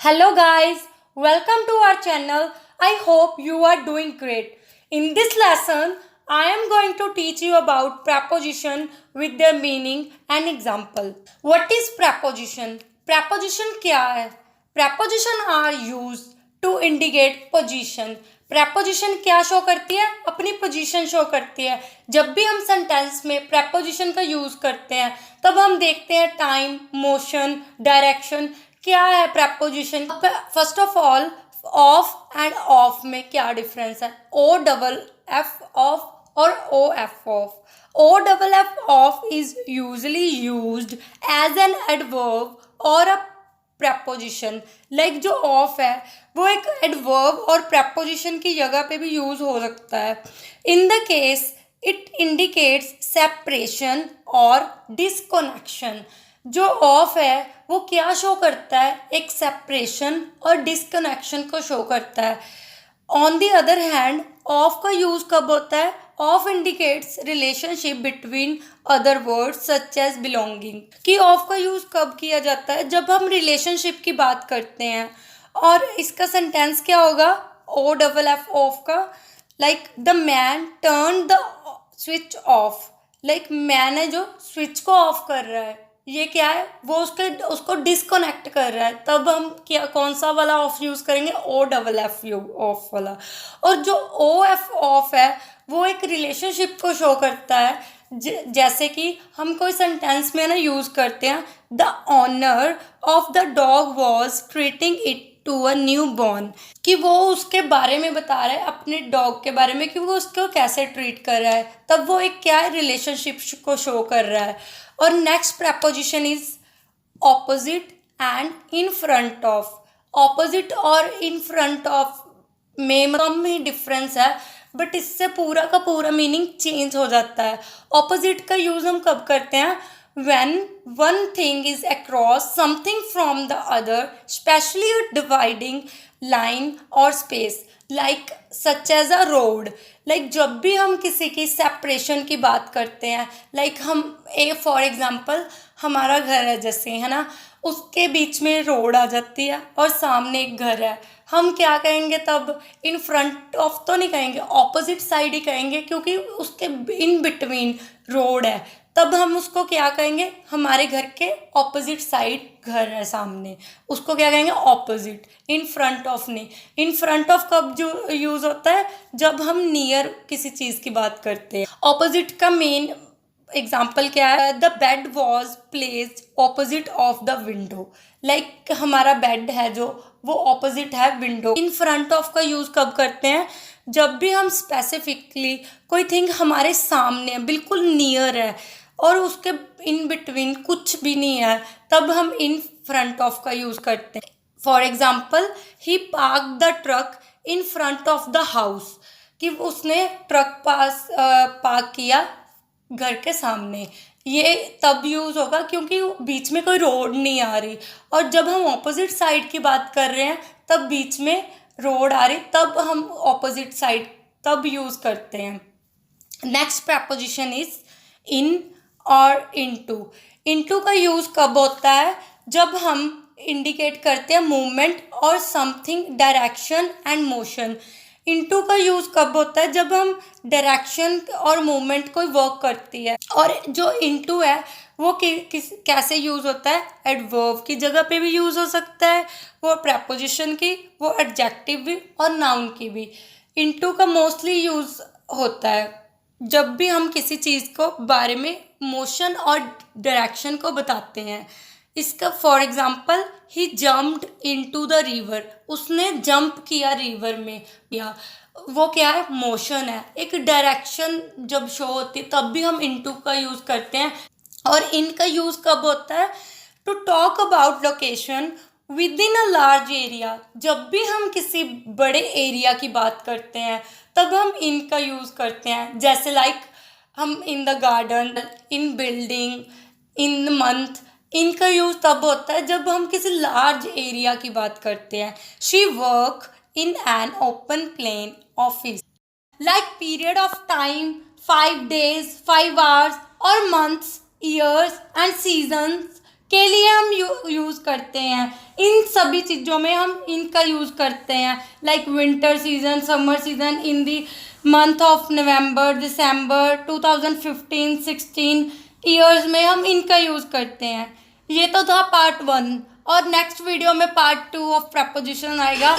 Hello guys, welcome to our channel. I hope you are doing great. In this lesson, I am going to teach you about preposition with their meaning and example. What is preposition? Preposition क्या है? Preposition are used to indicate position. Preposition क्या show करती है? अपनी position show करती है. जब भी हम सेंटेंस में प्रेपोजिशन का यूज करते हैं तब हम देखते हैं टाइम, मोशन, डायरेक्शन. क्या है preposition? First of all, off and of में क्या डिफरेंस है? ओ डबल एफ ऑफ और O F of. O double F off is usually used as an adverb और अ प्रेपोजिशन. लाइक जो off है वो एक एडवर्ब और प्रेपोजिशन की जगह पे भी यूज हो सकता है. In the case it indicates separation और डिस्कनेक्शन. जो ऑफ है वो क्या शो करता है? एक सेपरेशन और डिस्कनेक्शन को शो करता है. On the other hand, of का यूज कब होता है? Of indicates relationship between other words such as belonging. कि ऑफ का यूज कब किया जाता है? जब हम रिलेशनशिप की बात करते हैं. और इसका सेंटेंस क्या होगा? ओ डबल एफ ऑफ का. Like the man turn the switch off. Like man है जो स्विच को ऑफ कर रहा है. ये क्या है? वो उसको डिस्कनेक्ट कर रहा है. तब हम क्या कौन सा वाला ऑफ यूज़ करेंगे? ओ डबल एफ ऑफ वाला. और जो ओ एफ ऑफ है वो एक रिलेशनशिप को शो करता है. जैसे कि हम कोई सेंटेंस में ना यूज़ करते हैं, the owner of the dog was treating it to a new born. कि वो उसके बारे में बता रहा है, अपने डॉग के बारे में, कि वो उसको कैसे ट्रीट कर रहा है. तब वो एक क्या है? रिलेशनशिप को शो कर रहा है. और next preposition is opposite and in front of. Opposite और इन फ्रंट ऑफ में कम ही डिफरेंस है, बट इससे पूरा का पूरा मीनिंग चेंज हो जाता है. ऑपोजिट का यूज हम कब करते हैं? when one thing is across something from the other, especially a dividing line or space, like such as a road. like जब भी हम किसी की सेपरेशन की बात करते हैं, like हम फॉर एग्जांपल हमारा घर है जैसे, है ना, उसके बीच में रोड आ जाती है और सामने एक घर है. हम क्या कहेंगे तब? इन फ्रंट ऑफ तो नहीं कहेंगे, ऑपोजिट साइड ही कहेंगे, क्योंकि उसके इन बिटवीन रोड है. तब हम उसको क्या कहेंगे? हमारे घर के ऑपोजिट साइड घर है सामने, उसको क्या कहेंगे? ऑपोजिट. इन फ्रंट ऑफ नहीं. इन फ्रंट ऑफ कब जो यूज होता है? जब हम नियर किसी चीज़ की बात करते हैं. ऑपोजिट का मेन एग्जाम्पल क्या है? The bed was placed opposite of the window. Like हमारा बेड है जो, वो ऑपोजिट है विंडो. इन फ्रंट ऑफ का यूज़ कब करते हैं? जब भी हम स्पेसिफिकली कोई थिंग हमारे सामने है, बिल्कुल नियर है और उसके इन बिटवीन कुछ भी नहीं है, तब हम इन फ्रंट ऑफ का यूज़ करते हैं. For example, he park the truck in front of the house. कि उसने ट्रक पार्क किया घर के सामने. ये तब यूज़ होगा क्योंकि बीच में कोई रोड नहीं आ रही. और जब हम ऑपोजिट साइड की बात कर रहे हैं तब बीच में रोड आ रही, तब हम ऑपोजिट साइड तब यूज़ करते हैं. नेक्स्ट प्रेपोजिशन इज इन और इनटू. इनटू का यूज़ कब होता है? जब हम इंडिकेट करते हैं मूवमेंट और something, direction and motion. Into का यूज़ कब होता है? जब हम डायरेक्शन और मूवमेंट कोई वर्क करती है. और जो इनटू है वो कैसे यूज़ होता है? एडवर्ब की जगह पे भी यूज़ हो सकता है, वो प्रेपोजिशन की, वो एडजेक्टिव भी और नाउन की भी. इनटू का मोस्टली यूज़ होता है जब भी हम किसी चीज़ को बारे में मोशन और डायरेक्शन को बताते हैं. इसका for example, he jumped into the river. उसने जंप किया रिवर में. या वो क्या है? मोशन है. एक डायरेक्शन जब शो होती है तब भी हम इनटू का यूज़ करते हैं. और इनका यूज़ कब होता है? To talk about location within a large area. जब भी हम किसी बड़े एरिया की बात करते हैं तब हम इनका यूज़ करते हैं. जैसे लाइक हम in the garden, in building, in month. इनका यूज़ तब होता है जब हम किसी लार्ज एरिया की बात करते हैं. She work in an open plan office. Like period of time, 5 days, 5 hours, or months, years and seasons के लिए हम यूज़ करते हैं। इन सभी चीज़ों में हम इनका यूज़ करते हैं, like winter season, summer season, in the month of November, December 2015-16 years में हम इनका यूज़ करते हैं। ये तो था पार्ट 1 और नेक्स्ट वीडियो में पार्ट 2 ऑफ प्रपोजिशन आएगा।